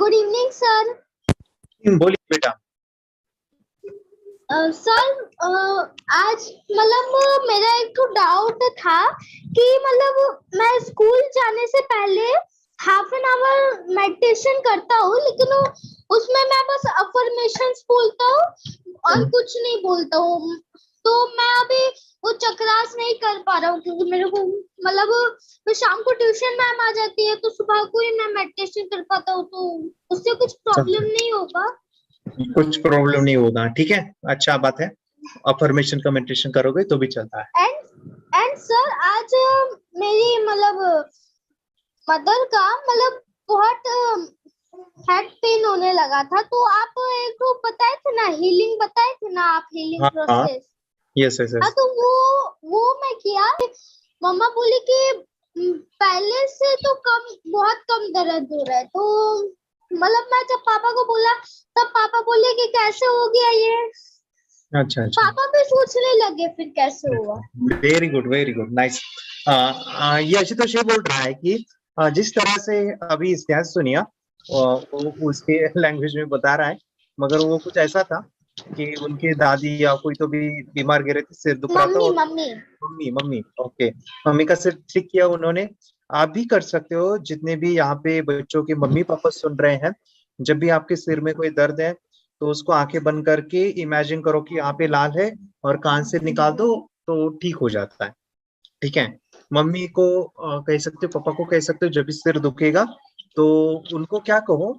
Good evening sir. बोलिए बेटा। Sir आज मेरा एक तो डाउट था कि मैं स्कूल जाने से पहले हाफ एन आवर मेडिटेशन करता हूँ, लेकिन उसमें मैं बस अफर्मेशंस बोलता हूँ और कुछ नहीं बोलता हूँ। तो मैं अभी वो चक्रास नहीं कर पा रहा हूँ क्योंकि मेरे को तो शाम को ट्यूशन मैम आ जाती है, तो सुबह को ही मैं मेडिटेशन कर पाता हूँ। तो उससे कुछ प्रॉब्लम नहीं होगा? कुछ प्रॉब्लम नहीं होगा, ठीक है, अच्छा बात है। अफर्मेशन का मेडिटेशन करोगे तो भी चलता है। एंड सर आज मेरी मदर का बहुत हेड पेन होने लगा था, तो आप एक तो बताए थे ना, हीलिंग बताए थे ना आप, हीलिंग हाँ हाँ, प्रोसेस। यस यस हाँ, यस। तो वो मैं किया। मम्मा बोली कि पहले से तो बहुत कम दर्द हो रहा है। तो मैं जब पापा को बोला, तब पापा बोले कि कैसे हो गया ये। अच्छा अच्छा, पापा भी सोचने लगे फिर कैसे हुआ। Very good nice. ये आशुतोष ये बोल रहा है कि जिस तरह से अभी इतिहास सुनिया वो उसके लैंग्वेज में बता रहा है, मगर वो कुछ ऐसा था कि उनके दादी या कोई तो भी बीमार गिरे थे, सिर दुख रहा था मम्मी और mummy mummy mummy okay, mummy का सिर ठीक किया उन्होंने। आप भी कर सकते हो, जितने भी यहाँ पे बच्चों के मम्मी पापा सुन रहे हैं, जब भी आपके सिर में कोई दर्द है तो उसको आंखें बंद करके इमेजिन करो कि यहाँ पे लाल है और कान से निकाल दो तो ठीक हो जाता है। ठीक है, मम्मी को कह सकते हो, पापा को कह सकते हो, जब भी सिर दुखेगा तो उनको क्या कहो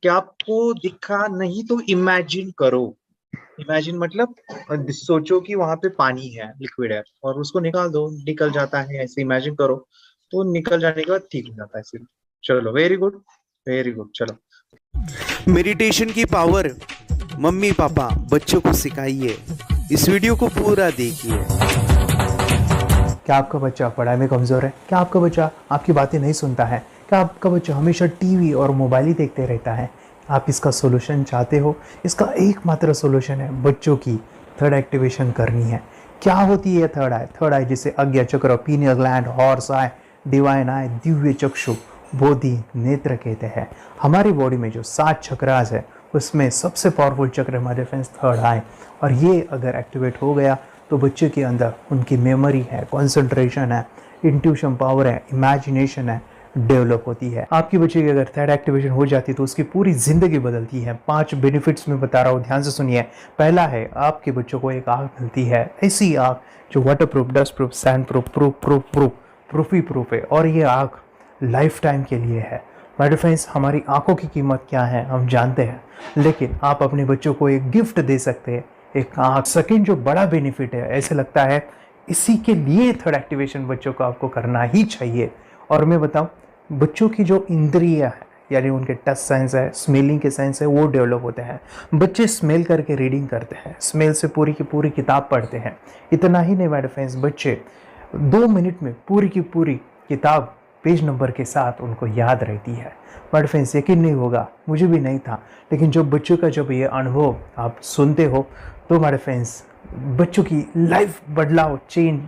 कि आपको दिखा नहीं तो इमेजिन करो। इमेजिन मतलब सोचो कि वहां पे पानी है, लिक्विड है, और उसको निकाल दो, निकल जाता है, ऐसे इमेजिन करो तो निकल जाने के बाद ठीक हो जाता है सिर। चलो वेरी गुड चलो। मेडिटेशन की पावर मम्मी पापा बच्चों को सिखाइए। इस वीडियो को पूरा देखिए। क्या आपका बच्चा पढ़ाई में कमज़ोर है? क्या आपका बच्चा आपकी बातें नहीं सुनता है? क्या आपका बच्चा हमेशा टीवी और मोबाइल ही देखते रहता है? आप इसका सोल्यूशन चाहते हो? इसका एकमात्र सोल्यूशन है बच्चों की थर्ड एक्टिवेशन करनी है। क्या होती है थर्ड आई? थर्ड आई जिसे आज्ञा चक्र, pineal gland, horse eye, divine eye, दिव्य चक्षु, बोधि नेत्र कहते हैं। हमारी बॉडी में जो 7 चक्रास है उसमें सबसे पावरफुल चक्र हमारे फ्रेंड्स थर्ड आई, और ये अगर एक्टिवेट हो गया तो बच्चे के अंदर उनकी मेमोरी है, कंसंट्रेशन है, इंट्यूशन पावर है, इमेजिनेशन है, डेवलप होती है। आपकी बच्चे की अगर थर्ड एक्टिवेशन हो जाती है तो उसकी पूरी ज़िंदगी बदलती है। 5 बेनिफिट्स में बता रहा हूँ, ध्यान से सुनिए। पहला है, आपके बच्चों को एक आँख मिलती है, ऐसी आँख जो waterproof, dustproof, sandproof, proof ही प्रूफ है, और ये आँख लाइफ टाइम के लिए है। माय डियर फ्रेंड्स, हमारी आंखों की कीमत क्या है हम जानते हैं, लेकिन आप अपने बच्चों को एक गिफ्ट दे सकते हैं, एक आँख। सेकंड जो बड़ा बेनिफिट है, ऐसे लगता है इसी के लिए थर्ड एक्टिवेशन बच्चों को आपको करना ही चाहिए। और मैं बताऊं, बच्चों की जो इंद्रियां है, यानी उनके टच सेंस है, स्मेलिंग के सेंस है, वो डेवलप होते हैं। बच्चे स्मेल करके रीडिंग करते हैं, स्मेल से पूरी की पूरी किताब पढ़ते हैं। इतना ही नहीं माय डियर फ्रेंड्स, बच्चे 2 मिनट में पूरी की पूरी किताब पेज नंबर के साथ उनको याद रहती है। बट फ्रेंड्स, यकीन नहीं होगा, मुझे भी नहीं था, लेकिन जब बच्चों का जब ये अनुभव आप सुनते हो तो हमारे फ्रेंड्स बच्चों की लाइफ बदलाव, चेंज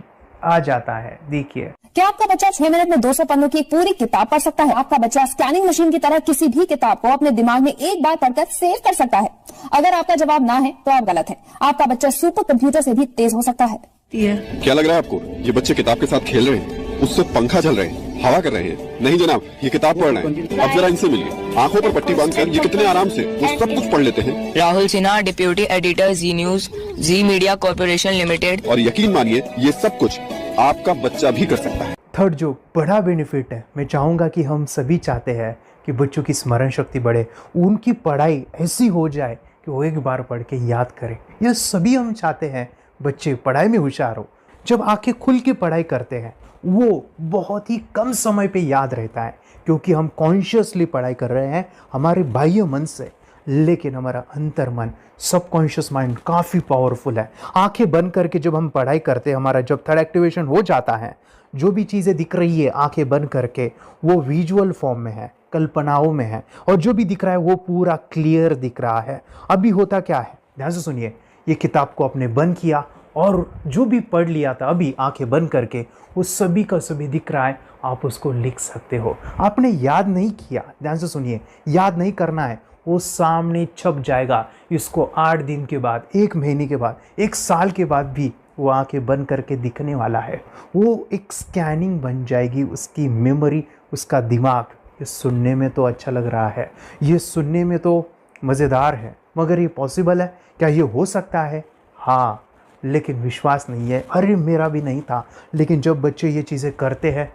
आ जाता है। देखिए, क्या आपका बच्चा 6 मिनट में 200 पन्नों की एक पूरी किताब पढ़ सकता है? आपका बच्चा स्कैनिंग मशीन की तरह किसी भी किताब को अपने दिमाग में एक बार पढ़कर सेव कर सकता है? अगर आपका जवाब ना है तो आप गलत है। आपका बच्चा सुपर कंप्यूटर से भी तेज हो सकता है। क्या लग रहा है आपको ये बच्चे किताब के साथ खेल रहे हैं, उससे पंखा चल रहे हैं, हवा कर रहे हैं? नहीं जनाब, ये किताब पढ़ रहे हैं। अब जरा इनसे मिलिए, आंखों पर पट्टी बांधकर ये कितने आराम से वो सब कुछ पढ़ लेते हैं। राहुल सिन्हा, डिप्यूटी एडिटर, जी न्यूज, जी मीडिया कॉर्पोरेशन लिमिटेड। और यकीन मानिए ये सब कुछ आपका बच्चा भी कर सकता है। थर्ड जो बड़ा बेनिफिट है, मैं चाहूँगा कि हम सभी चाहते हैं कि बच्चों की स्मरण शक्ति बढ़े, उनकी पढ़ाई ऐसी हो जाए कि वो एक बार पढ़ के याद करें। यह सभी हम चाहते हैं, बच्चे पढ़ाई में होशियार हो। जब आंखें खुल के पढ़ाई करते हैं वो बहुत ही कम समय पे याद रहता है, क्योंकि हम कॉन्शियसली पढ़ाई कर रहे हैं हमारे बाह्य मन से, लेकिन हमारा अंतर मन, सबकॉन्शियस माइंड काफ़ी पावरफुल है। आंखें बंद करके जब हम पढ़ाई करते हैं, हमारा जब थर्ड एक्टिवेशन हो जाता है, जो भी चीज़ें दिख रही है आंखें बंद करके, वो विजुअल फॉर्म में है, कल्पनाओं में है, और जो भी दिख रहा है वो पूरा क्लियर दिख रहा है। अभी होता क्या है, ध्यान से सुनिए। ये किताब को आपने बंद किया और जो भी पढ़ लिया था अभी आंखें बंद करके वो सभी का सभी दिख रहा है, आप उसको लिख सकते हो। आपने याद नहीं किया, ध्यान से सुनिए, याद नहीं करना है, वो सामने छप जाएगा। इसको 8 दिन के बाद, 1 महीने के बाद, 1 साल के बाद भी वो आंखें बंद करके दिखने वाला है। वो एक स्कैनिंग बन जाएगी, उसकी मेमोरी, उसका दिमाग। ये सुनने में तो अच्छा लग रहा है, ये सुनने में तो मज़ेदार है, मगर ये पॉसिबल है क्या? ये हो सकता है? हाँ, लेकिन विश्वास नहीं है। अरे मेरा भी नहीं था, लेकिन जब बच्चे ये चीज़ें करते हैं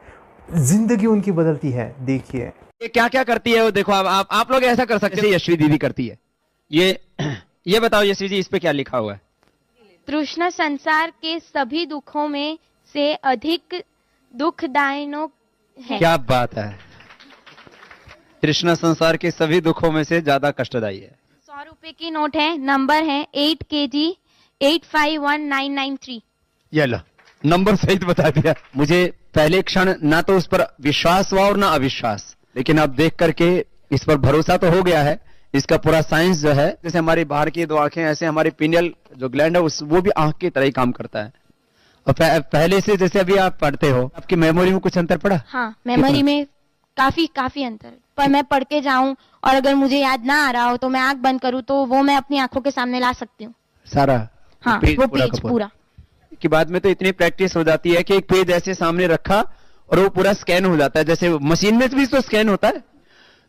ज़िंदगी उनकी बदलती है। देखिए ये क्या क्या करती है वो देखो। आप लोग ऐसा कर सकते हैं, यशवी दीदी करती है। ये बताओ यशवी जी, इस पे क्या लिखा हुआ है? तृष्णा संसार के सभी दुखों में से अधिक दुखदायक है। क्या बात है, तृष्णा संसार के सभी दुखों में से ज्यादा कष्टदायी है। 100 रुपए की नोट है, नंबर है 8 kg 851993। ये लो, नंबर सहित बता दिया। मुझे पहले क्षण ना तो उस पर विश्वास हुआ और ना अविश्वास, लेकिन अब देख करके इस पर भरोसा तो हो गया है। इसका पूरा साइंस जो है, जैसे हमारी बाहर की 2 आंखें, ऐसे हमारी पिनियल जो ग्लैंड है वो भी आंख की तरह ही काम करता है। और पहले से जैसे अभी आप पढ़ते हो, आपकी मेमोरी में कुछ अंतर पड़ा? हाँ, मेमोरी में काफी अंतर। पर मैं पढ़ के जाऊं और अगर मुझे याद ना आ रहा हो तो मैं आंख बंद करूं तो वो मैं अपनी आंखों के सामने ला सकती हूँ सारा। हाँ, वो पेज पूरा। कि बाद में तो इतनी प्रैक्टिस हो जाती है कि एक पेज ऐसे सामने रखा और वो पूरा स्कैन हो जाता है, जैसे मशीन में भी तो स्कैन होता है।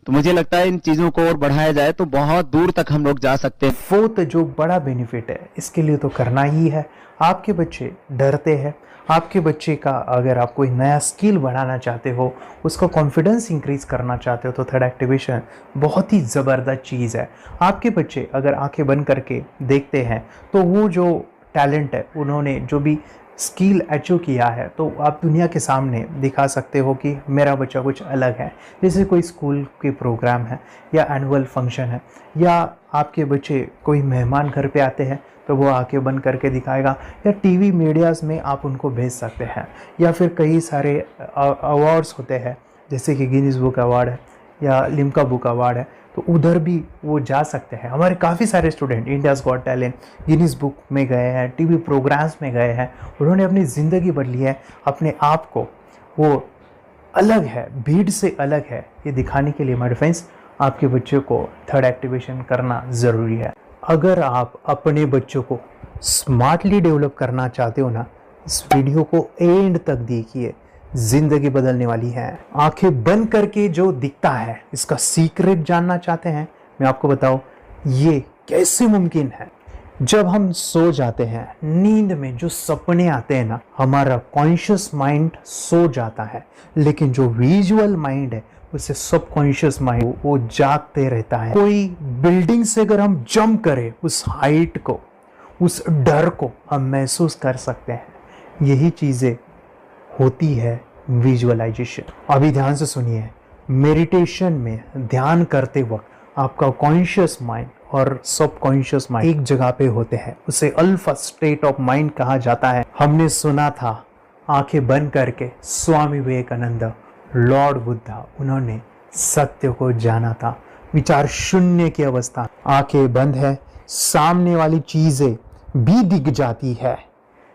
तो मुझे लगता है इन चीजों को और बढ़ाया जाए तो बहुत दूर तक हम लोग जा सकते हैं। फोर्थ जो बड़ा बेनिफिट है, इसके लिए तो करना ही है। आपके बच्चे डरते हैं, आपके बच्चे का अगर आप कोई नया स्किल बढ़ाना चाहते हो, उसका कॉन्फिडेंस इंक्रीज करना चाहते हो, तो थर्ड एक्टिवेशन बहुत ही ज़बरदस्त चीज़ है। आपके बच्चे अगर आंखें बंद करके देखते हैं तो वो जो टैलेंट है, उन्होंने जो भी स्किल अचीव किया है, तो आप दुनिया के सामने दिखा सकते हो कि मेरा बच्चा कुछ अलग है। जैसे कोई स्कूल के प्रोग्राम है या एनुअल फंक्शन है, या आपके बच्चे कोई मेहमान घर पे आते हैं तो वो आके बंद करके दिखाएगा, या टीवी मीडियाज़ में आप उनको भेज सकते हैं, या फिर कई सारे अवार्ड्स होते हैं जैसे कि गिनीज बुक अवार्ड है या लिम्का बुक अवार्ड है, तो उधर भी वो जा सकते हैं। हमारे काफ़ी सारे student India's got talent, Guinness book में गए हैं, टीवी प्रोग्राम्स में गए हैं, उन्होंने अपनी ज़िंदगी बदली है, अपने आप को वो अलग है, भीड़ से अलग है, ये दिखाने के लिए मेरे फ्रेंड्स आपके बच्चों को थर्ड एक्टिवेशन करना ज़रूरी है। अगर आप अपने बच्चों को स्मार्टली डेवलप करना चाहते हो ना, इस वीडियो को एंड तक देखिए, जिंदगी बदलने वाली है। आंखें बंद करके जो दिखता है, इसका सीक्रेट जानना चाहते हैं, मैं आपको बताऊं ये कैसे मुमकिन है। जब हम सो जाते हैं, नींद में जो सपने आते हैं ना, हमारा कॉन्शियस माइंड सो जाता है, लेकिन जो विजुअल माइंड है, उसे सबकॉन्शियस माइंड वो जागते रहता है। कोई बिल्डिंग से अगर हम जंप करें, उस हाइट को, उस डर को हम महसूस कर सकते हैं। यही चीज़ें होती है विजुअलाइजेशन। अभी ध्यान से सुनिए, मेडिटेशन में ध्यान करते वक्त आपका कॉन्शियस माइंड और सबकॉन्शियस माइंड एक जगह पे होते हैं, उसे अल्फा स्टेट ऑफ माइंड कहा जाता है। हमने सुना था आंखें बंद करके स्वामी विवेकानंद, लॉर्ड बुद्धा, उन्होंने सत्य को जाना था। विचार शून्य की अवस्था, आंखें बंद है, सामने वाली चीजें भी दिख जाती है।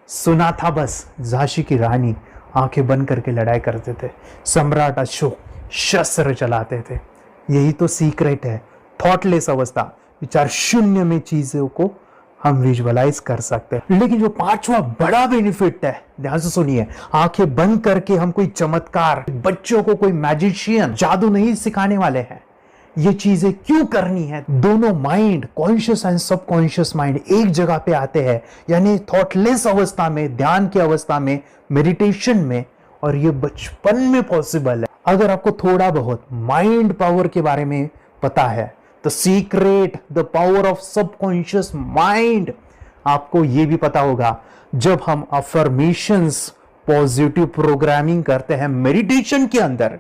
सुना था बस, झांसी की रानी आंखें बंद करके लड़ाई करते थे, सम्राट अशोक शस्त्र चलाते थे। यही तो सीक्रेट है, थॉटलेस अवस्था, विचार शून्य में चीजों को हम विजुअलाइज कर सकते हैं। लेकिन जो 5वां बड़ा बेनिफिट है, ध्यान से सुनिए, आंखें बंद करके हम कोई चमत्कार, बच्चों को कोई मैजिशियन जादू नहीं सिखाने वाले हैं। ये चीजें क्यों करनी है? दोनों mind, conscious and subconscious mind एक जगह पे आते हैं, यानी थॉटलेस अवस्था में, ध्यान की अवस्था में, मेडिटेशन में, और ये बचपन में पॉसिबल है। अगर आपको थोड़ा बहुत माइंड पावर के बारे में पता है, the secret, the power of subconscious mind, आपको ये भी पता होगा, जब हम अफर्मेशंस, पॉजिटिव प्रोग्रामिंग करते हैं मेडिटेशन के अंदर,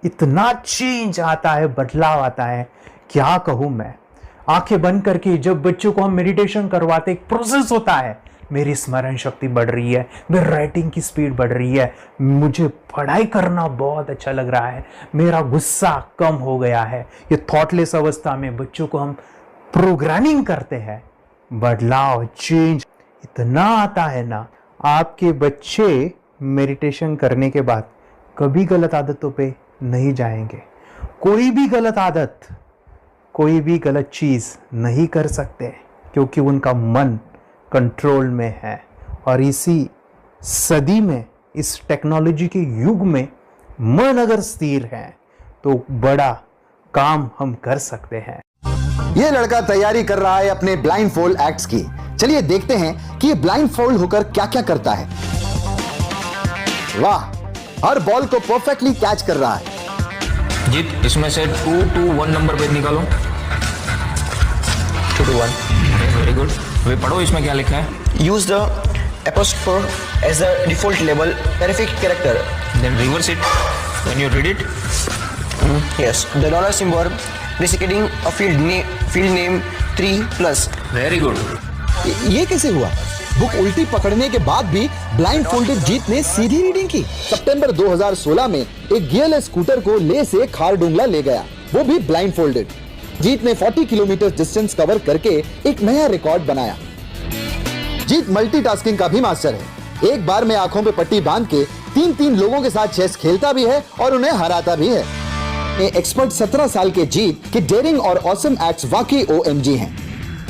इतना चेंज आता है, बदलाव आता है, क्या कहूं मैं। आंखें बंद करके जब बच्चों को हम मेडिटेशन करवाते, एक प्रोसेस होता है, मेरी स्मरण शक्ति बढ़ रही है, मेरी राइटिंग की स्पीड बढ़ रही है, मुझे पढ़ाई करना बहुत अच्छा लग रहा है, मेरा गुस्सा कम हो गया है। ये थॉटलेस अवस्था में बच्चों को हम प्रोग्रामिंग करते हैं, बदलाव, चेंज, इतना आता है ना, आपके बच्चे मेडिटेशन करने के बाद कभी गलत आदतों पे नहीं जाएंगे। कोई भी गलत आदत, कोई भी गलत चीज़ नहीं कर सकते, क्योंकि उनका मन कंट्रोल में है। और इसी सदी में, इस टेक्नोलॉजी के युग में मन अगर स्थिर है तो बड़ा काम हम कर सकते हैं। ये लड़का तैयारी कर रहा है अपने ब्लाइंड फोल्ड एक्ट्स की। चलिए देखते हैं कि ये ब्लाइंड फोल्ड होकर क्या क्या करता है। वाह, हर बॉल को परफेक्टली कैच कर रहा है। जीत, इसमें से 2 to 1 नंबर पेज निकालो। 2 to 1, वेरी गुड। वे पढ़ो, इसमें क्या लिखा है। Use the apostrophe as the default label terrific character. Then reverse it when you read it. Yes, the dollar symbol designating a field name 3+. Very good. ये कैसे हुआ? Book उल्टी पकड़ने के बाद भी ब्लाइंड फोल्डेड जीत ने सीधी रीडिंग की। सितंबर 2016 में एक गियरलेस स्कूटर को ले से खारडुंगला ले गया, वो भी ब्लाइंड फोल्डेड। जीत ने 40 किलोमीटर डिस्टेंस कवर करके एक नया रिकॉर्ड बनाया। जीत मल्टीटास्किंग का भी मास्टर है। एक बार में आंखों पे पट्टी बांध के 3-3 लोगों के साथ चेस खेलता भी है और उन्हें हराता भी है। एक्सपर्ट 17 साल के जीत के डेयरिंग और ऑसम एक्ट्स वाकई OMG हैं।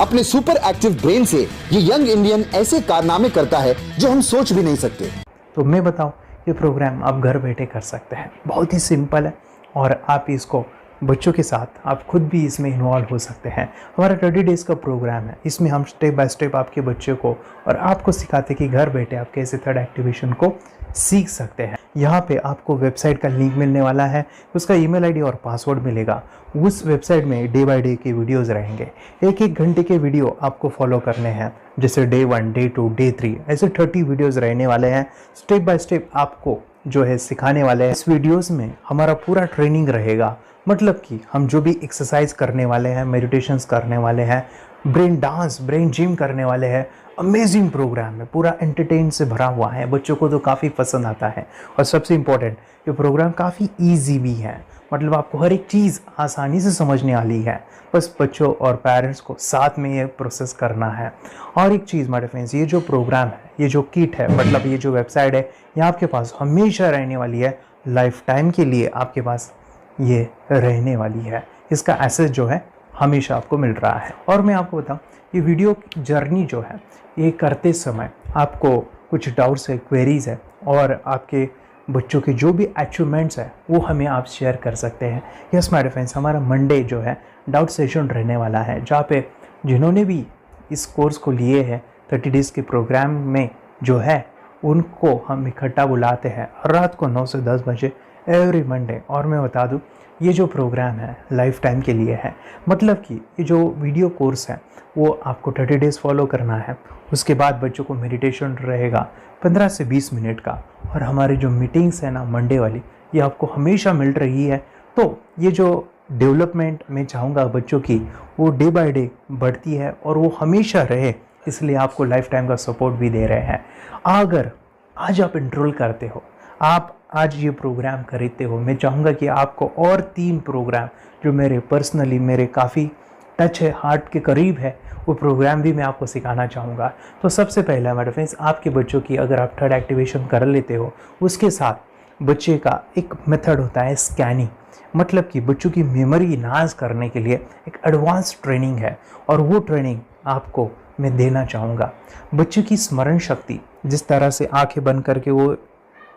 अपने सुपर एक्टिव ब्रेन से ये यंग इंडियन ऐसे कारनामे करता है जो हम सोच भी नहीं सकते। तो मैं बताऊं, ये प्रोग्राम आप घर बैठे कर सकते हैं, बहुत ही सिंपल है। और आप इसको बच्चों के साथ, आप खुद भी इसमें इन्वॉल्व हो सकते हैं। हमारा 30 डेज़ का प्रोग्राम है, इसमें हम स्टेप बाय स्टेप आपके बच्चे को और आपको सिखाते कि घर बैठे आप कैसे थर्ड एक्टिवेशन को सीख सकते हैं। यहाँ पे आपको वेबसाइट का लिंक मिलने वाला है, उसका ईमेल आईडी और पासवर्ड मिलेगा। उस वेबसाइट में डे बाय डे के वीडियोस रहेंगे, 1-1 घंटे के वीडियो आपको फॉलो करने हैं। जैसे डे 1, डे 2, डे 3, ऐसे 30 वीडियोस रहने वाले हैं। स्टेप बाय स्टेप आपको जो है सिखाने वाले हैं। इस वीडियोस में हमारा पूरा ट्रेनिंग रहेगा, मतलब कि हम जो भी एक्सरसाइज करने वाले हैं, मेडिटेशंस करने वाले हैं, ब्रेन डांस, ब्रेन जिम करने वाले हैं। अमेजिंग प्रोग्राम है, पूरा एंटरटेन से भरा हुआ है, बच्चों को तो काफ़ी पसंद आता है। और सबसे इम्पोर्टेंट, ये प्रोग्राम काफ़ी ईजी भी है, मतलब आपको हर एक चीज़ आसानी से समझने वाली है। बस बच्चों और पेरेंट्स को साथ में ये प्रोसेस करना है। और एक चीज़ माय फ्रेंड्स, ये जो प्रोग्राम है, ये जो किट है, मतलब ये जो वेबसाइट है, ये आपके पास हमेशा रहने वाली है, लाइफ टाइम के लिए आपके पास ये रहने वाली है। इसका एक्सेस जो है हमेशा आपको मिल रहा है। और मैं आपको बताऊं, ये वीडियो जर्नी जो है, ये करते समय आपको कुछ डाउट्स है, क्वेरीज है, और आपके बच्चों के जो भी अचीवमेंट्स है वो हमें आप शेयर कर सकते हैं। यस माय फ्रेंड्स, हमारा मंडे जो है डाउट सेशन रहने वाला है, जहाँ पे जिन्होंने भी इस कोर्स को लिए हैं 30 डेज़ के प्रोग्राम में जो है, उनको हम इकट्ठा बुलाते हैं रात को 9 से 10 बजे एवरी मंडे। और मैं बता दूं, ये जो प्रोग्राम है लाइफ टाइम के लिए है, मतलब कि ये जो वीडियो कोर्स है वो आपको 30 डेज़ फॉलो करना है। उसके बाद बच्चों को मेडिटेशन रहेगा 15 से 20 मिनट का। और हमारी जो मीटिंग्स है ना मंडे वाली, ये आपको हमेशा मिल रही है। तो ये जो डेवलपमेंट मैं चाहूँगा बच्चों की, वो डे बाय डे बढ़ती है और वो हमेशा रहे, इसलिए आपको लाइफ टाइम का सपोर्ट भी दे रहे हैं। अगर आज आप एनरोल करते हो, आप आज ये प्रोग्राम खरीदते हो, मैं चाहूँगा कि आपको और 3 प्रोग्राम जो मेरे पर्सनली मेरे काफ़ी टच है, हार्ट के करीब है, वो प्रोग्राम भी मैं आपको सिखाना चाहूँगा। तो सबसे पहला मेरे फ्रेंड्स, आपके बच्चों की अगर आप थर्ड एक्टिवेशन कर लेते हो, उसके साथ बच्चे का एक मेथड होता है स्कैनिंग, मतलब कि बच्चों की मेमोरी इन्हांस करने के लिए एक एडवांस ट्रेनिंग है, और वो ट्रेनिंग आपको मैं देना चाहूँगा। बच्चों की स्मरण शक्ति, जिस तरह से आंखें बंद करके वो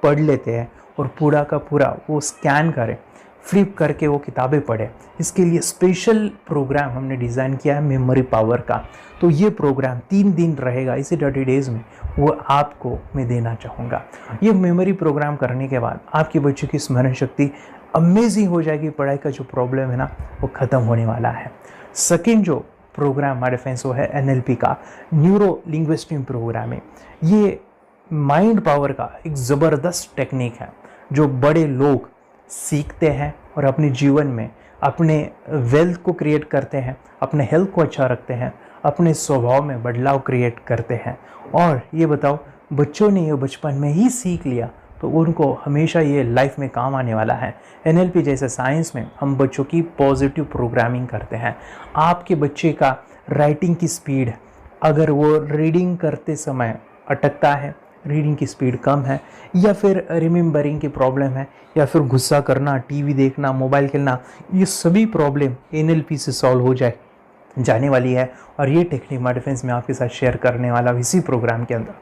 पढ़ लेते हैं और पूरा का पूरा वो स्कैन करें, फ्लिप करके वो किताबें पढ़ें, इसके लिए स्पेशल प्रोग्राम हमने डिज़ाइन किया है मेमोरी पावर का। तो ये प्रोग्राम 3 दिन रहेगा, इसी 30 डेज़ में वो आपको मैं देना चाहूँगा। ये मेमोरी प्रोग्राम करने के बाद आपके बच्चों की स्मरण शक्ति अमेजिंग हो जाएगी, पढ़ाई का जो प्रॉब्लम है ना वो ख़त्म होने वाला है। सेकेंड जो प्रोग्राम हमारे फ्रेंड्स वो है NLP का, न्यूरो लिंग्विस्टिक प्रोग्राम है। ये माइंड पावर का एक ज़बरदस्त टेक्निक है जो बड़े लोग सीखते हैं और अपने जीवन में अपने वेल्थ को क्रिएट करते हैं, अपने हेल्थ को अच्छा रखते हैं, अपने स्वभाव में बदलाव क्रिएट करते हैं। और ये बताओ, बच्चों ने ये बचपन में ही सीख लिया तो उनको हमेशा ये लाइफ में काम आने वाला है। NLP जैसे साइंस में हम बच्चों की पॉजिटिव प्रोग्रामिंग करते हैं। आपके बच्चे का राइटिंग की स्पीड अगर वो रीडिंग करते समय अटकता है, रीडिंग की स्पीड कम है, या फिर रिमेंबरिंग की प्रॉब्लम है, या फिर गुस्सा करना, टीवी देखना, मोबाइल खेलना, ये सभी प्रॉब्लम NLP से सॉल्व हो जाने वाली है। और ये टेक्निक माय डिफेंस में आपके साथ शेयर करने वाला इसी प्रोग्राम के अंदर।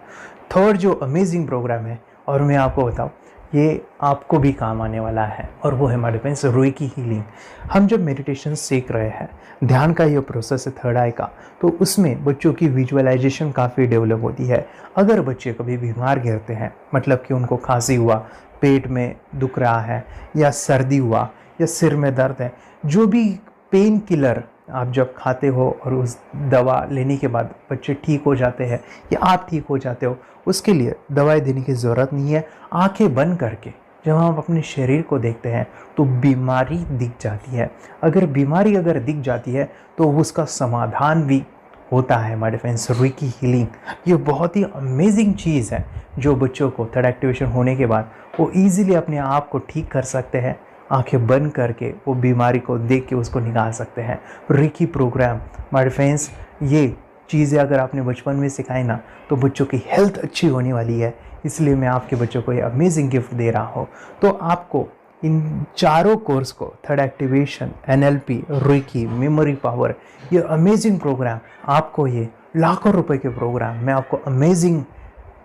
थर्ड जो अमेजिंग प्रोग्राम है, और मैं आपको बताऊं, ये आपको भी काम आने वाला है, और वो है माय डिफेंस रेकी हीलिंग। हम जब मेडिटेशन सीख रहे हैं, ध्यान का ये प्रोसेस है थर्ड आई का, तो उसमें बच्चों की विजुअलाइजेशन काफ़ी डेवलप होती है। अगर बच्चे कभी बीमार गिरते हैं, मतलब कि उनको खांसी हुआ, पेट में दुख रहा है, या सर्दी हुआ, या सिर में दर्द है, जो भी पेन किलर आप जब खाते हो और उस दवा लेने के बाद बच्चे ठीक हो जाते हैं या आप ठीक हो जाते हो, उसके लिए दवाई देने की ज़रूरत नहीं है। आंखें बंद करके जब हम अपने शरीर को देखते हैं तो बीमारी दिख जाती है। अगर बीमारी दिख जाती है तो उसका समाधान भी होता है। माय डिफेंस रेकी हीलिंग ये बहुत ही अमेजिंग चीज़ है, जो बच्चों को थर्ड एक्टिवेशन होने के बाद वो ईजिली अपने आप को ठीक कर सकते हैं। आंखें बंद करके वो बीमारी को देख के उसको निकाल सकते हैं। रेकी प्रोग्राम माय डिफेंस, ये चीज़ें अगर आपने बचपन में सिखाई ना, तो बच्चों की हेल्थ अच्छी होने वाली है। इसलिए मैं आपके बच्चों को ये अमेजिंग गिफ्ट दे रहा हूँ। तो आपको इन चारों कोर्स को, third activation, NLP, reiki, memory power, ये अमेजिंग प्रोग्राम, आपको ये लाखों रुपए के प्रोग्राम मैं आपको अमेजिंग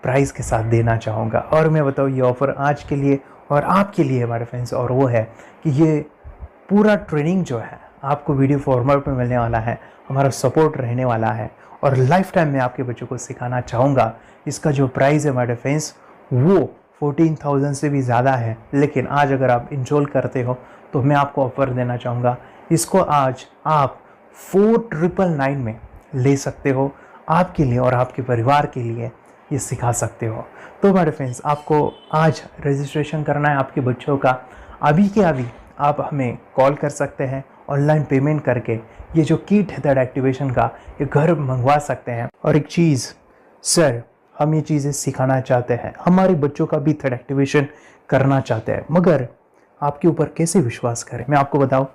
प्राइस के साथ देना चाहूँगा। और मैं बताऊँ, ये ऑफ़र आज के लिए और आपके लिए हमारे फ्रेंड्स, और वो है कि ये पूरा ट्रेनिंग जो है आपको वीडियो फॉर्मेट में मिलने वाला है, हमारा सपोर्ट रहने वाला है, और लाइफ टाइम में आपके बच्चों को सिखाना चाहूँगा। इसका जो प्राइस है हमारे फ्रेंड्स, वो 14,000 से भी ज़्यादा है, लेकिन आज अगर आप इंस्टॉल करते हो तो मैं आपको ऑफ़र देना चाहूँगा। इसको आज आप 4,999 में ले सकते हो। आपके लिए और आपके परिवार के लिए ये सिखा सकते हो। तो हमारे फ्रेंड्स, आपको आज रजिस्ट्रेशन करना है आपके बच्चों का। अभी के अभी आप हमें कॉल कर सकते हैं, ऑनलाइन पेमेंट करके ये जो किट है थर्ड एक्टिवेशन का, ये घर मंगवा सकते हैं। और एक चीज़ सर, हम ये चीज़ें सिखाना चाहते हैं, हमारे बच्चों का भी थर्ड एक्टिवेशन करना चाहते हैं, मगर आपके ऊपर कैसे विश्वास करें? मैं आपको बताऊं,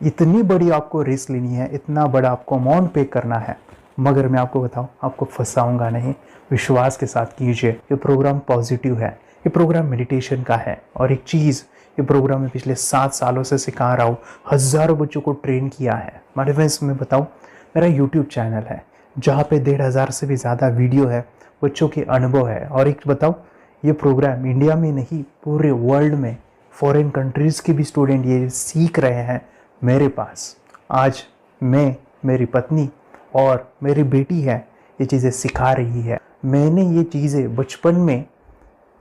इतनी बड़ी आपको रिस्क लेनी है, इतना बड़ा आपको अमाउंट पे करना है, मगर मैं आपको बताऊं, आपको फंसाऊंगा नहीं। विश्वास के साथ कीजिए। ये प्रोग्राम पॉजिटिव है, ये प्रोग्राम मेडिटेशन का है। और एक चीज़, ये प्रोग्राम में पिछले 7 सालों से सिखा रहा हूँ, हज़ारों बच्चों को ट्रेन किया है। हमारे फ्रेंड्स, मैं बताऊँ, मेरा यूट्यूब चैनल है जहाँ पे 1,500 से भी ज़्यादा वीडियो है, बच्चों के अनुभव है। और एक बताऊँ, ये प्रोग्राम इंडिया में नहीं, पूरे वर्ल्ड में फॉरेन कंट्रीज़ के भी स्टूडेंट ये सीख रहे हैं मेरे पास। आज मैं, मेरी पत्नी और मेरी बेटी है, ये चीज़ें सिखा रही है। मैंने ये चीज़ें बचपन में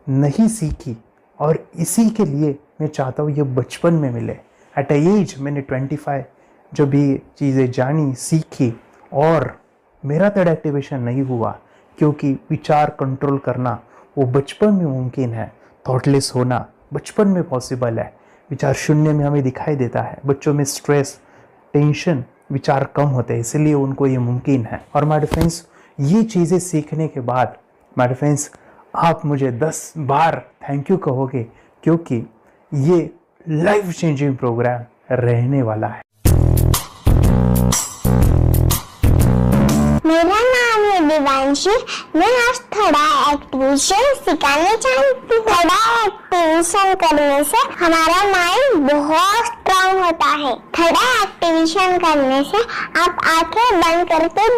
नहीं सीखी, और इसी के लिए मैं चाहता हूँ ये बचपन में मिले। एट एज मैंने 25 जब ये चीज़ें जानी, सीखी, और मेरा थर्ड एक्टिवेशन नहीं हुआ, क्योंकि विचार कंट्रोल करना वो बचपन में मुमकिन है। थॉटलेस होना बचपन में पॉसिबल है। विचार शून्य में हमें दिखाई देता है। बच्चों में स्ट्रेस, टेंशन, विचार कम होते हैं, इसलिए उनको ये मुमकिन है। और माय फ्रेंड्स, ये चीज़ें सीखने के बाद माय फ्रेंड्स, आप मुझे 10 बार थैंक यू कहोगे, क्योंकि ये लाइफ चेंजिंग प्रोग्राम रहने वाला है। मेरा नाम है दिवांशी। मैं आज थोड़ा एक्टिवेशन सिखाने चाहती हूँ। थोड़ा एक्टिवेशन करने से हमारा माइंड बहुत स्ट्रांग होता है। थोड़ा एक्टिवेशन करने से आप आंखें बंद करके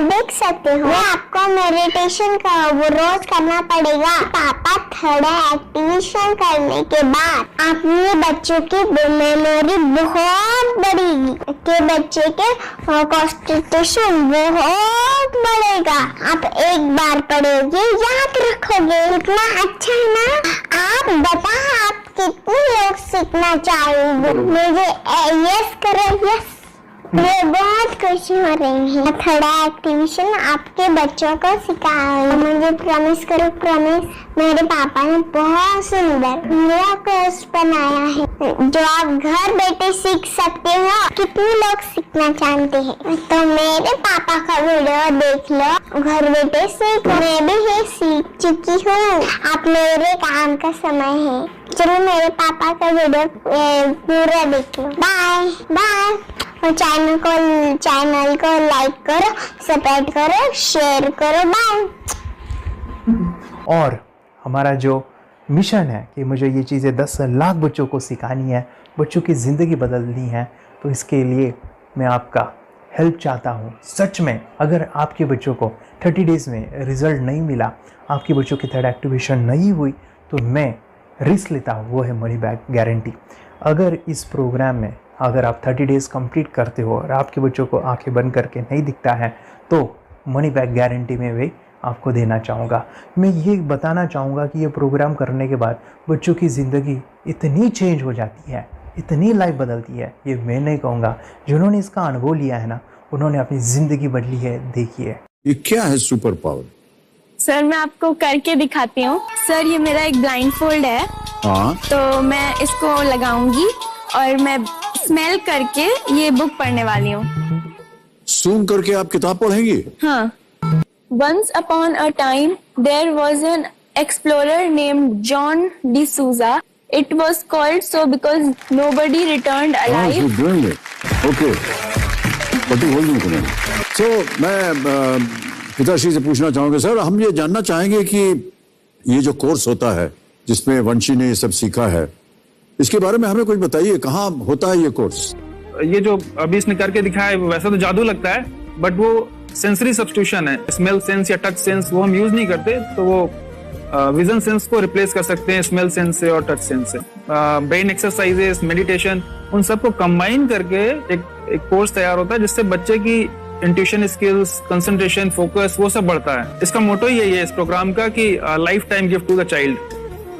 देख सकते हो। मैं आपको मेडिटेशन का वो रोज करना पड़ेगा। पापा, थोड़ा एक्टिवेशन करने के बाद अपने बच्चों की मेमोरी बहुत बढ़ेगी, के बच्चे के कॉन्सेंट्रेशन बहुत बढ़ेगा। आप एक बार पढ़ोगे, याद रखोगे, इतना अच्छा है ना। आप बताओ, आप कितने लोग सीखना चाहोगे? मुझे यस करो, यस। मैं बहुत खुशी हो रही है। थोड़ा एक्टिवेशन आपके बच्चों को सिखाओ। मुझे प्रॉमिस करो, प्रॉमिस। मेरे पापा ने बहुत सुंदर मेरा कोर्स बनाया है, जो आप घर बैठे सीख सकते हो। कितने लोग सीखना चाहते हैं तो मेरे पापा का वीडियो देख लो, घर बैठे सीख। मैं भी ये सीख चुकी हूँ। आप मेरे काम का समय है, चलो मेरे पापा का वीडियो पूरा देख लो। Bye bye. और चैनल को लाइक करो, सब्सक्राइब करो, शेयर करो। बाय। और हमारा जो मिशन है कि मुझे ये चीज़ें 10 लाख बच्चों को सिखानी है, बच्चों की ज़िंदगी बदलनी है, तो इसके लिए मैं आपका हेल्प चाहता हूँ। सच में अगर आपके बच्चों को 30 डेज़ में रिज़ल्ट नहीं मिला, आपके बच्चों की थर्ड एक्टिवेशन नहीं हुई, तो मैं रिस्क लेता हूँ, वो है मनी बैक गारंटी। अगर इस प्रोग्राम में अगर आप 30 डेज़ कंप्लीट करते हो और आपके बच्चों को आंखें बंद करके नहीं दिखता है, तो मनी बैक गारंटी में भी आपको देना चाहूँगा। मैं ये बताना चाहूँगा कि ये प्रोग्राम करने के बाद बच्चों की ज़िंदगी इतनी चेंज हो जाती है, इतनी लाइफ बदलती है, ये मैं नहीं कहूँगा, जिन्होंने इसका अनुभव लिया है ना, उन्होंने अपनी ज़िंदगी बदली है। देखिए ये क्या है सुपर पावर? सर मैं आपको करके दिखाती हूँ। सर ये मेरा एक ब्लाइंड फोल्ड है। हाँ। तो मैं इसको लगाऊंगी और मैं स्मेल करके ये बुक पढ़ने वाली हूँ। सूंघ करके आप किताब पढ़ेंगी? हाँ। Once upon a time, there was an explorer named John D'Souza. It was called so because nobody returned alive. Oh, doing it. Okay. What are you holding today? So, मैं पिताश्री से पूछना चाहूंगा, सर हम ये जानना चाहेंगे कि ये जो कोर्स होता है जिसमें वंशी ने ये सब सीखा है, इसके बारे में हमें कुछ बताइए, कहाँ होता है ये कोर्स? ये जो अभी इसने करके दिखाया है वैसा तो जादू लगता है, बट वो सेंसरी सब्स्टिट्यूशन है। स्मेल सेंस या टच सेंस वो हम यूज नहीं करते, तो वो विजन सेंस को रिप्लेस कर सकते हैं स्मेल सेंस से और टच सेंस से। ब्रेन एक्सरसाइजेस, मेडिटेशन, उन सबको कंबाइन करके एक कोर्स तैयार होता है जिससे बच्चे की इंट्यूशन स्किल्स, कंसंट्रेशन, फोकस वो सब बढ़ता है। इसका मोटो यही है इस प्रोग्राम का कि life time gift to the child.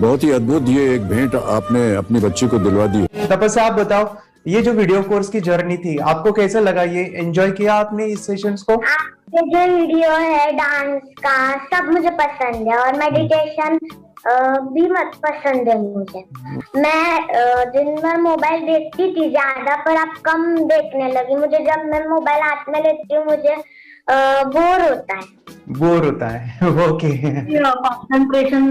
बहुत ही अद्भुत ये एक भेंट आपने अपनी बच्ची को दिलवा दी। तपस्या आप बताओ, ये जो वीडियो कोर्स की जर्नी थी आपको कैसा लगा? ये एंजॉय किया आपने इस सेशंस को? ये जो वीडियो है डांस का सब मुझे पसंद है और मेडिटेशन भी मत पसंद है मुझे। मैं दिन भर मोबाइल देखती थी ज्यादा, पर अब कम देखने लगी। मुझे जब मैं मोबाइल हाथ में लेती हूँ मुझे बोर होता है। ओके। कंसंट्रेशन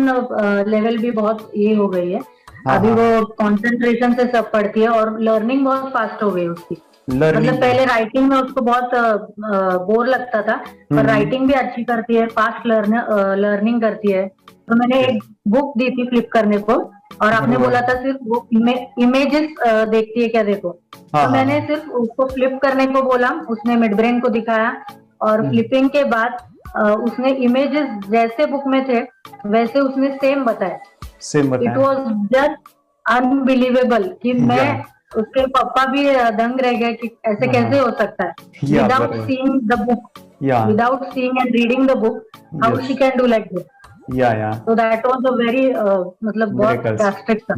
लेवल भी बहुत ये हो गई है। अभी वो कंसंट्रेशन से सब पढ़ती है और लर्निंग बहुत फास्ट हो गई उसकी। मतलब पहले राइटिंग में उसको बहुत बोर लगता था, पर राइटिंग भी अच्छी करती है, फास्ट लर्निंग करती है। तो मैंने एक बुक दी थी फ्लिप करने को और आपने बोला था सिर्फ वो इमेजेस देखती है क्या, देखो। तो मैंने सिर्फ उसको फ्लिप करने को बोला, उसने मिड ब्रेन को दिखाया और फ्लिपिंग के बाद उसने इमेजेस जैसे बुक में थे वैसे उसने सेम बताया। इट वॉज जस्ट अनबिलीवेबल कि मैं उसके पापा भी दंग रह गए कि ऐसे कैसे हो सकता है। Without seeing the book, without seeing and reading the book, how she can do like this. So that was a very मतलब बहुत drastic था।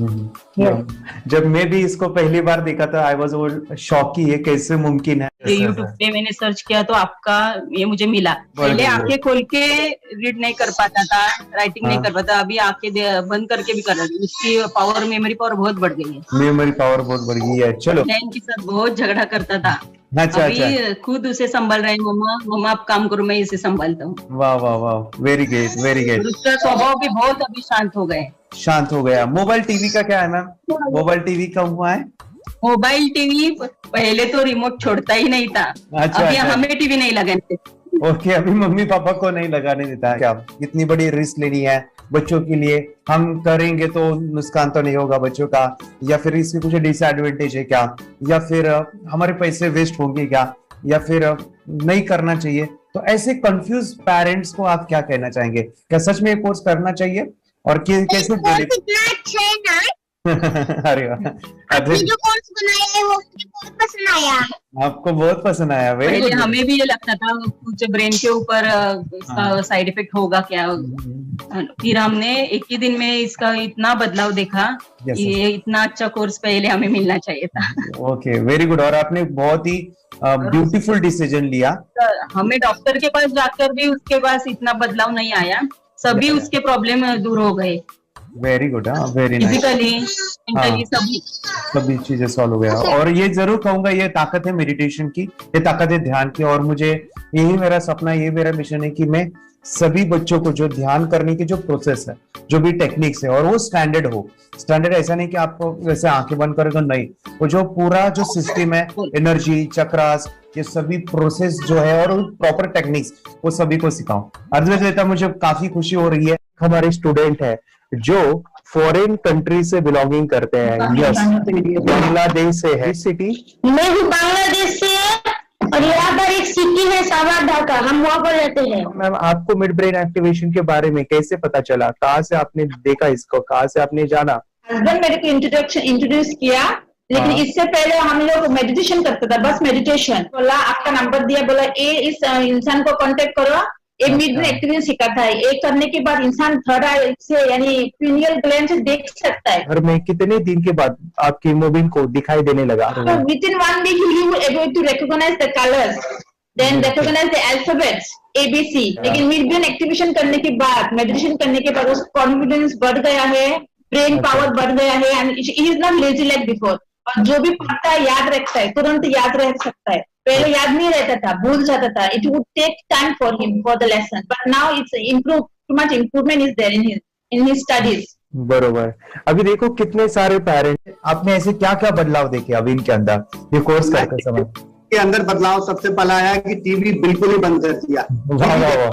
जब मैं भी इसको पहली बार देखा था आई वाज शॉक कि ये कैसे मुमकिन है। यूट्यूब पे मैंने सर्च किया तो आपका ये मुझे मिला। पहले आंखें खोल के रीड नहीं कर पाता था, राइटिंग नहीं कर पाता, अभी आंखें बंद करके भी कर रही है। उसकी पावर, मेमोरी पावर बहुत बढ़ गई है। मेमोरी पावर बहुत बढ़ गई है। चलो, बहन के साथ बहुत झगड़ा करता था, अभी खुद उसे संभाल रहे हैं। मम्मा आप काम करो, मैं इसे संभालता हूँ। वाह वाह वाह, वेरी ग्रेट वेरी ग्रेट। उसका स्वभाव भी बहुत अभी शांत हो गया। मोबाइल टीवी का क्या है मैम? मोबाइल टीवी का हुआ है? मोबाइल टीवी पहले तो रिमोट छोड़ता ही नहीं था। अभी हमें टीवी नहीं लगाने। ओके, अभी मम्मी पापा को नहीं लगाने देता है। क्या इतनी बड़ी रिस्क लेनी है बच्चों के लिए? हम करेंगे तो नुकसान तो नहीं होगा बच्चों का, या फिर इसकी कुछ डिसएडवांटेज है क्या, या फिर हमारे पैसे वेस्ट होंगे क्या, या फिर नहीं करना चाहिए? तो ऐसे कंफ्यूज पेरेंट्स को आप क्या कहना चाहेंगे? क्या सच में ये कोर्स करना चाहिए और कैसे? अरे आपने जो कोर्स बनाया है वो मुझे बहुत पसंद आया। आपको बहुत पसंद आया? पहले हमें भी ये लगता था कुछ ब्रेन के ऊपर साइड इफेक्ट होगा क्या, फिर हमने एक ही दिन में इसका इतना बदलाव देखा। ये इतना अच्छा कोर्स पहले हमें मिलना चाहिए था। Okay, very good. और आपने बहुत ही ब्यूटीफुल डिसीजन लिया। हमें डॉक्टर के पास जाकर भी उसके पास इतना बदलाव नहीं आया, सभी उसके प्रॉब्लम दूर हो गए। Very good, very nice. सभी चीजें सॉल्व हो गया। और ये जरूर कहूंगा, ये ताकत है मेडिटेशन की, ये ताकत है ध्यान की। और मुझे यही मेरा सपना, ये मेरा मिशन है कि मैं सभी बच्चों को जो ध्यान करने की जो प्रोसेस है, जो भी टेक्निक्स है, और वो स्टैंडर्ड हो। स्टैंडर्ड ऐसा नहीं कि आपको वैसे आंखें बंद करें तो नहीं, वो जो पूरा जो सिस्टम है, एनर्जी चक्रास, ये सभी प्रोसेस जो है और प्रॉपर टेक्निक्स, वो सभी को सिखाऊं। अर्धवेता मुझे काफी खुशी हो रही है। हमारे स्टूडेंट है जो फॉरेन कंट्री से बिलोंगिंग करते हैं। यस, बांग्लादेश से है। सिटी मैं भी बांग्लादेश से और यहाँ पर एक सिटी है सावर ढाका, हम वहाँ पर रहते हैं। मैम, आपको मिड ब्रेन एक्टिवेशन के बारे में कैसे पता चला? कहाँ से आपने देखा इसको, कहाँ से आपने जाना? हस्बैंड मेरे को इंट्रोड्यूस किया, लेकिन इससे पहले हम लोग मेडिटेशन करते थे, बस मेडिटेशन। बोला आपका नंबर दिया, बोला ये इस इंसान को कांटेक्ट करो, ये मिड ब्रेन एक्टिवेशन सिखाता है। ये करने के बाद इंसान थर्ड आई से यानी पिनियल ग्लैंड से देख सकता है। घर में कितने दिन के बाद आपकी हीमोग्लोबिन को दिखाई देने लगा? Within 1 week you will able to recognise the colours, then recognise the alphabets ABC। लेकिन मिड ब्रेन एक्टिवेशन करने के बाद, मेडिटेशन करने के बाद उसका कॉन्फिडेंस बढ़ गया है, ब्रेन पावर बढ़ गया है, and he is not lazy like before. और जो भी पढ़ता है याद रखता है, तुरंत याद रख सकता है। पहले याद नहीं रहता था, भूल जाता था। It would take time for him for the lesson, but now it's improve, too much improvement is there in his studies. बरोबर। अभी देखो कितने सारे पेरेंट्स, आपने ऐसे क्या क्या बदलाव देखे अभी इनके अंदर ये कोर्स करते समय? के अंदर बदलाव सबसे पहला आया कि टीवी बिल्कुल ही बंद कर दिया। वाह वाह वाह,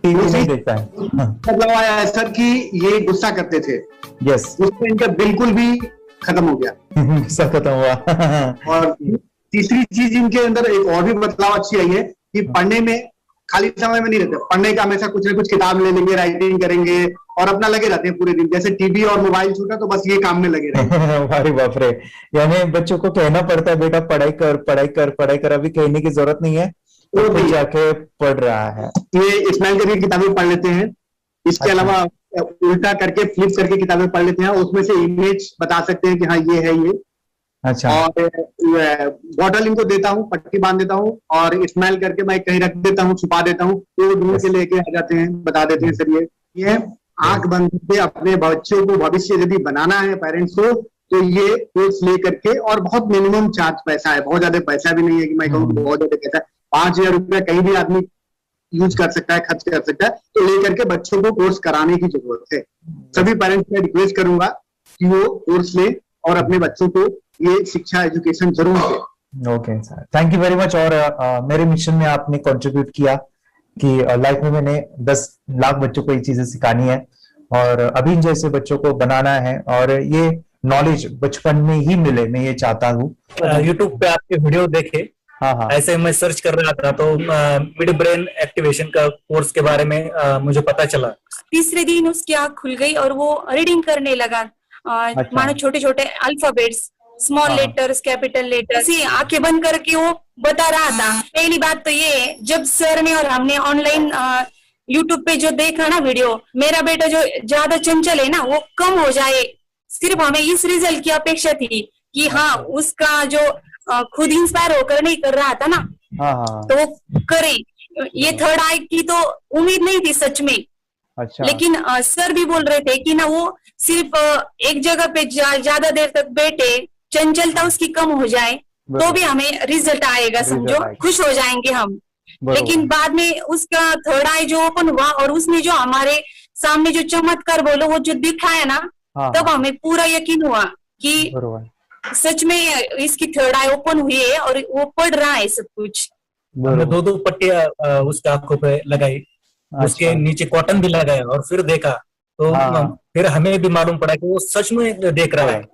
टीवी नहीं देखता है। बदलाव आया है सर कि ये गुस्सा करते थे। यस, उसमें इनका बिल्कुल भी खत्म हो गया। गुस्सा खत्म हुआ। और तीसरी चीज इनके अंदर एक और भी बदलाव अच्छी आई है कि पढ़ने में खाली समय में नहीं रहते, पढ़ने का हमेशा कुछ ना कुछ किताब ले लेंगे, राइटिंग करेंगे और अपना लगे रहते हैं पूरे दिन। जैसे टीवी और मोबाइल छूटा तो बस ये काम में लगे रहते। अरे बाप रे, यानी बच्चों को कहना पड़ता है बेटा पढ़ाई कर पढ़ाई कर पढ़ाई कर, अभी कहने की जरूरत नहीं है, वो भी जाके पढ़ रहा है। ये स्माइल करके किताबें पढ़ लेते हैं, इसके अलावा उल्टा करके फ्लिप करके किताबें पढ़ लेते हैं, उसमें से इमेज बता सकते हैं कि हाँ ये है ये। अच्छा। और बॉटल इनको देता हूँ, पट्टी बांध देता हूँ और स्माइल करके मैं कहीं रख देता हूँ, छुपा देता हूँ, तो ढूंढ के लेके आ जाते हैं, बता देते हैं सर ये आंख बंद करके अपने बच्चों को भविष्य यदि बनाना है पेरेंट्स को, तो ये कोर्स ले करके, और बहुत मिनिमम चार्ज पैसा है, बहुत ज्यादा पैसा भी नहीं है कि मैं कहूँ बहुत ज्यादा पैसा है। 5,000 रुपया कहीं भी आदमी यूज कर सकता है, खर्च कर सकता है, तो लेकर के बच्चों को कोर्स कराने की जरूरत है। सभी पेरेंट्स में रिक्वेस्ट करूंगा कि वो कोर्स ले और अपने बच्चों को ये शिक्षा एजुकेशन जरूर दे। Okay sir, thank you very much. और मेरे मिशन में आपने कंट्रीब्यूट किया कि लाइफ में मैंने 10 लाख बच्चों को ये चीजें सिखानी है और अभी जैसे बच्चों को बनाना है, और ये नॉलेज बचपन में ही मिले, मैं ये चाहता हूँ। यूट्यूब पे आपके वीडियो देखे, हाँ, ऐसे मैं सर्च कर रहा था तो मिड ब्रेन एक्टिवेशन का कोर्स के बारे में मुझे पता चला। तीसरे दिन उसकी आँख खुल गई और वो रीडिंग करने लगा। मानो छोटे छोटे alphabets, small letters, capital letters, आंखें बंद करके वो बता रहा था। पहली बात तो ये, जब सर ने और हमने ऑनलाइन यूट्यूब पे जो देखा ना वीडियो, मेरा बेटा जो ज्यादा चंचल है ना वो कम हो जाए, सिर्फ हमें इस रिजल्ट की अपेक्षा थी कि हाँ उसका जो खुद इंस्पायर होकर नहीं कर रहा था ना, तो वो करे। ये थर्ड आई की तो उम्मीद नहीं थी सच में। अच्छा। लेकिन सर भी बोल रहे थे कि ना वो सिर्फ एक जगह पे ज्यादा देर तक बैठे, चंचलता उसकी कम हो जाए तो भी हमें रिजल्ट आएगा, समझो खुश हो जाएंगे हम। लेकिन बाद में उसका थर्ड आई जो ओपन हुआ और उसने जो हमारे सामने जो चमत्कार बोलो वो जो दिखाया ना, तब हमें पूरा यकीन हुआ कि सच में इसकी थर्ड आई ओपन हुई है और वो पढ़ रहा है सब कुछ। हमने 2 पट्टियां उसके आंखों पे लगाई, उसके नीचे कॉटन भी लगाया और फिर देखा तो फिर हमें भी मालूम पड़ा कि वो सच में देख रहा है।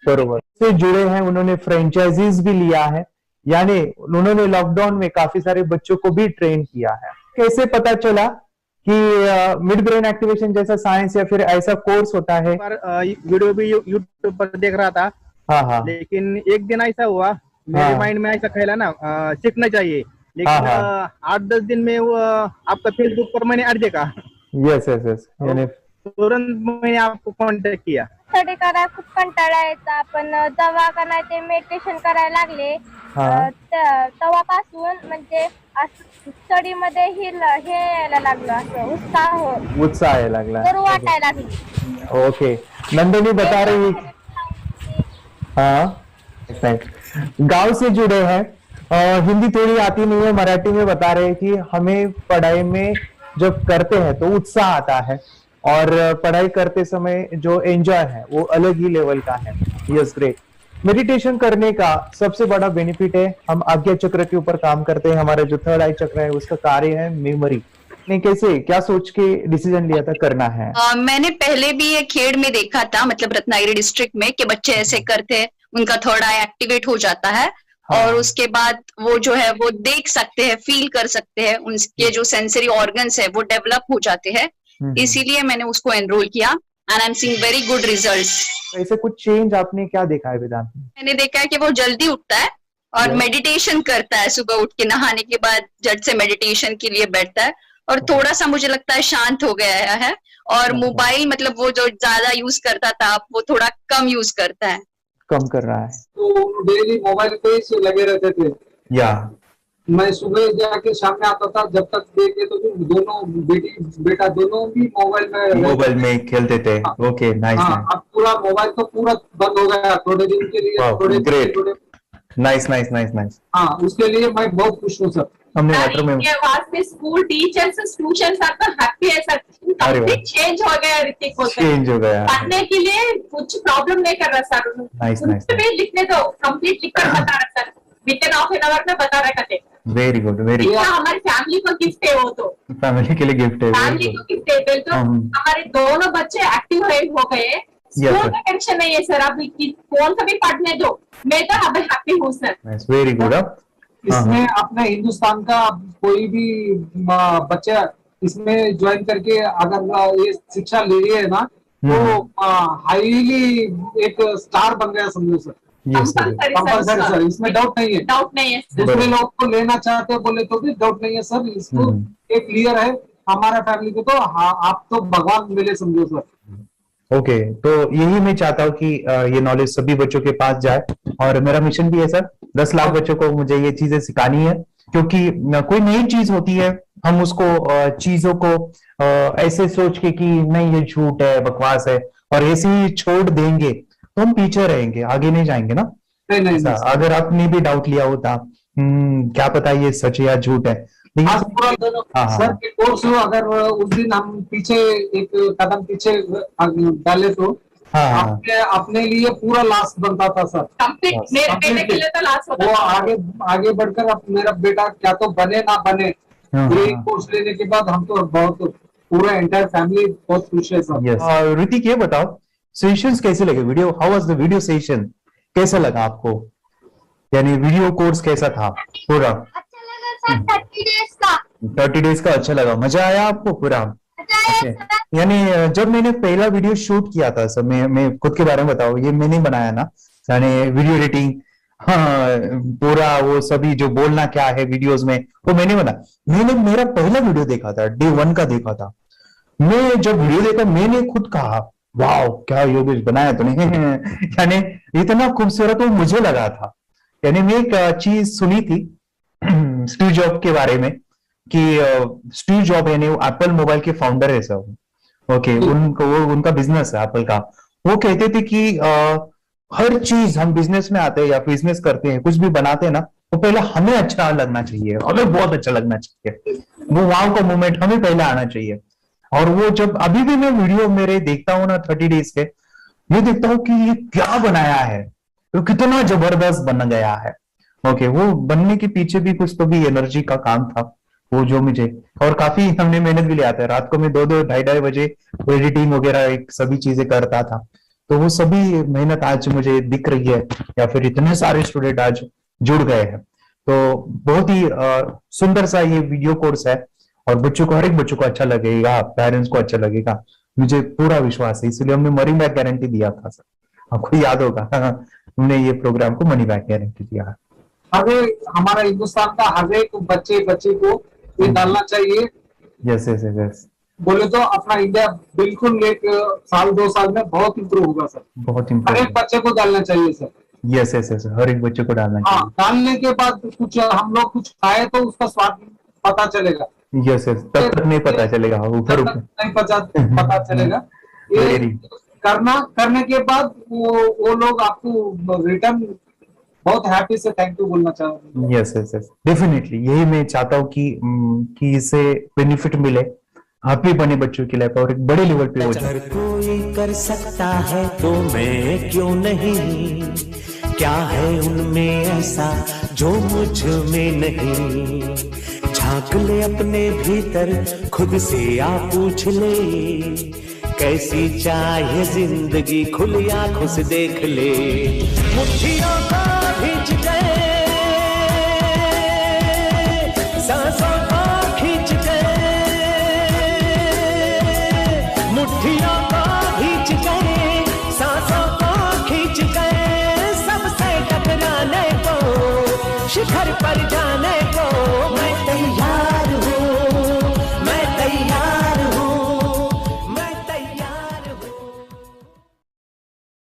बरोबर से जुड़े हैं, उन्होंने फ्रेंचाइजीज भी लिया है, यानी उन्होंने लॉकडाउन में काफी सारे बच्चों को भी ट्रेन किया है। कैसे पता चला कि मिड ब्रेन एक्टिवेशन जैसा साइंस या फिर ऐसा कोर्स होता है? वीडियो भी यूट्यूब पर देख रहा था। हाँ। लेकिन एक दिन ऐसा हुआ, मेरे माइंड में ऐसा ख्याल ना सीखना चाहिए, लेकिन 8-10 दिन में वो आपका फेसबुक पर मैंने ऐड देखा। यस, यानी तुरंत मैंने आपको कॉन्टॅक्ट किया। स्टडी करायला खूप कंटाळा यायचा, पण जेव्हा का नाही ते मेडिटेशन करायला लागले तेव्हापासून म्हणजे स्टडी मध्ये हे यायला लागलं, असं उत्साह यायला लागला, बरं वाटायला लागली। ओके, नंदिनी बता रही, हाँ गांव से जुड़े हैं हिंदी थोड़ी आती नहीं है, मराठी में बता रहे हैं कि हमें पढ़ाई में जब करते हैं तो उत्साह आता है और पढ़ाई करते समय जो एंजॉय है वो अलग ही लेवल का है। Yes, great. मेडिटेशन करने का सबसे बड़ा बेनिफिट है, हम आज्ञा चक्र के ऊपर काम करते हैं। हमारा जो थर्ड आई चक्र है उसका कार्य है मेमोरी। ने कैसे क्या सोच के डिसीजन लिया था करना है? मैंने पहले भी ये खेड़ में देखा था, मतलब रत्नागिरी डिस्ट्रिक्ट में, कि बच्चे ऐसे करते हैं, उनका थर्ड आई एक्टिवेट हो जाता है। हाँ। और उसके बाद वो जो है वो देख सकते हैं, फील कर सकते हैं, उनके जो सेंसरी ऑर्गन्स है वो डेवलप हो जाते हैं। इसीलिए मैंने उसको एनरोल किया and I am seeing very good results. ऐसे कुछ चेंज आपने क्या देखा है वेदांत में? मैंने देखा है कि वो जल्दी उठता है और मेडिटेशन करता है। सुबह उठ के नहाने के बाद झट से मेडिटेशन के लिए बैठता है और थोड़ा सा मुझे लगता है शांत हो गया है। और मोबाइल मतलब वो जो ज्यादा यूज करता था वो थोड़ा कम यूज करता है, कम कर रहा है। तो डेली मोबाइल पे ही लगे रहते थे। या मैं सुबह जाके शाम में आता था, जब तक देखे तो दोनों बेटा दोनों भी मोबाइल में खेलते थे। Okay, nice. अब पूरा मोबाइल तो पूरा बंद हो गया थोड़े दिन के लिए। थोड़े नाइस। हाँ, उसके लिए मैं बहुत खुश हूँ सर। हमने लेटर में वास्ते स्कूल टीचर्स स्टूडेंट्स आर तो हैप्पी है सर। कंप्लीट चेंज हो गया ऋतिक को, चेंज हो गया। पढ़ने के लिए कुछ प्रॉब्लम नहीं कर रहा सर। नाइस। लिखने दो, कंप्लीट लिखकर बता रहा sir, with in half an hour में बता रहा है। Very good, very good. हमारी फैमिली को गिफ्ट है, वो तो फैमिली के लिए गिफ्ट है, फैमिली को गिफ्ट है। तो हमारे दोनों बच्चे एक्टिव हो गए। स्कूल का टेंशन नहीं है सर, अब कौन सा भी पढ़ने दो, मैं तो अब हैप्पी हूँ सर। Very good. इसमें अपने हिंदुस्तान का कोई भी बच्चा इसमें ज्वाइन करके अगर ये शिक्षा ले रही है ना, तो हाईली एक स्टार बन गया समझो सर। कंपल्सरी सर, इसमें डाउट नहीं है। डाउट नहीं है। दूसरे लोग को लेना चाहते हैं बोले तो भी डाउट नहीं है सर। इसको एक क्लियर है हमारा फैमिली को, तो आप तो भगवान मिले समझो सर। ओके, तो यही मैं चाहता हूँ कि ये नॉलेज सभी बच्चों के पास जाए और मेरा मिशन भी है सर, 10 लाख बच्चों को मुझे ये चीजें सिखानी है। क्योंकि कोई नई चीज होती है, हम उसको चीजों को ऐसे सोच के कि नहीं ये झूठ है, बकवास है, और ऐसे ही छोड़ देंगे तो हम पीछे रहेंगे, आगे नहीं जाएंगे ना। नहीं। अगर आपने भी डाउट लिया होता क्या पता ये सच है या झूठ है। सर के कोर्स अगर उस दिन हम पीछे एक कदम पीछे डाले तो अपने लिए पूरा लास्ट बनता था सर। मेरे के लिए तो लास्ट होता वो आगे बढ़कर अब मेरा बेटा क्या तो बने ना बने, ये कोर्स लेने के बाद हम तो बहुत पूरा एंटायर फैमिली बहुत खुश है सर। ऋतिक ये बताओ, सेशंस कैसे लगे? Video, how was the video session? कैसा लगा आपको? यानी वीडियो कोर्स कैसा था पूरा? 30 डेज का अच्छा लगा, मजा आया आपको पूरा? यानी जब मैंने पहला वीडियो शूट किया था सर, मैं खुद के बारे में बताऊं, ये मैंने बनाया ना, यानी वीडियो एडिटिंग, हाँ, पूरा वो सभी जो बोलना क्या है वीडियोस में वो मैंने बना। मैंने मेरा पहला वीडियो देखा था, डे 1 का देखा था। मैं जब वीडियो देखा मैंने खुद कहा वाह क्या योगेश बनाया तूने यानी इतना खूबसूरत वो मुझे लगा था। यानी मैं एक चीज सुनी थी स्टीव जॉब के बारे में कि स्टीव जॉब यानी एप्पल मोबाइल के फाउंडर है सब, ओके, उनका बिजनेस है एप्पल का। वो कहते थे कि हर चीज हम बिजनेस में आते हैं या बिजनेस करते हैं, कुछ भी बनाते हैं ना, वो पहले हमें अच्छा लगना चाहिए, हमें बहुत अच्छा लगना चाहिए, वो वाव का मोमेंट हमें पहले आना चाहिए। और वो जब अभी भी मैं वीडियो मेरे देखता हूँ ना 30 डेज के, मैं देखता हूँ कि ये क्या बनाया है, तो कितना जबरदस्त बन गया है। ओके, वो बनने के पीछे भी कुछ तो भी एनर्जी का काम था वो जो मुझे, और काफी हमने मेहनत भी लिया था। रात को मैं 2-2 ढाई बजे एडिटिंग वगैरह सभी चीजें करता था, तो वो सभी मेहनत आज मुझे दिख रही है, या फिर इतने सारे स्टूडेंट आज जुड़ गए हैं। तो बहुत ही सुंदर सा ये वीडियो कोर्स है और बच्चों को, हर एक बच्चों को अच्छा लगेगा, पेरेंट्स को अच्छा लगेगा, मुझे पूरा विश्वास है। इसलिए हमने मनी बैक गारंटी दिया था सर, आपको याद होगा हमने ये प्रोग्राम को मनी बैक गारंटी दिया। हमारा हिंदुस्तान का हर एक बच्चे को ये डालना चाहिए। यस यस यस, बोले तो अपना इंडिया बिल्कुल एक साल 2 साल में बहुत इम्प्रूव होगा सर। बहुत इम्प्रूव, हर एक बच्चे को डालना चाहिए सर। यस यस यस, हर एक बच्चे को डालना चाहिए। डालने के बाद कुछ हम लोग कुछ खाए तो उसका स्वाद पता चलेगा। यस यस, तब तक नहीं पता चलेगा, ऊपर नहीं पता चलेगा। ये करने के बाद वो लोग आपको रिटर्न बहुत हैप्पी से थैंक यू बोलना चाहूंगा। यस यस यस, डेफिनेटली यही मैं चाहता हूँ कि इससे बेनिफिट मिले आप भी बने बच्चों की लाइफ और एक बड़े लेवल पे हो जाए। अगर कोई कर सकता है तो मैं क्यों नहीं, क्या है उनमें ऐसा जो मुझ में नहीं। झांक ले अपने भीतर खुद से आ पूछ ले, कैसी चाहे जिंदगी खुली आंखों से देख ले। मुट्ठियों को खींच गए, सांसों को खींच गए, मुट्ठियों को खींच गए, सांसों को खींच गए, सबसे टकराने को शिखर पर जा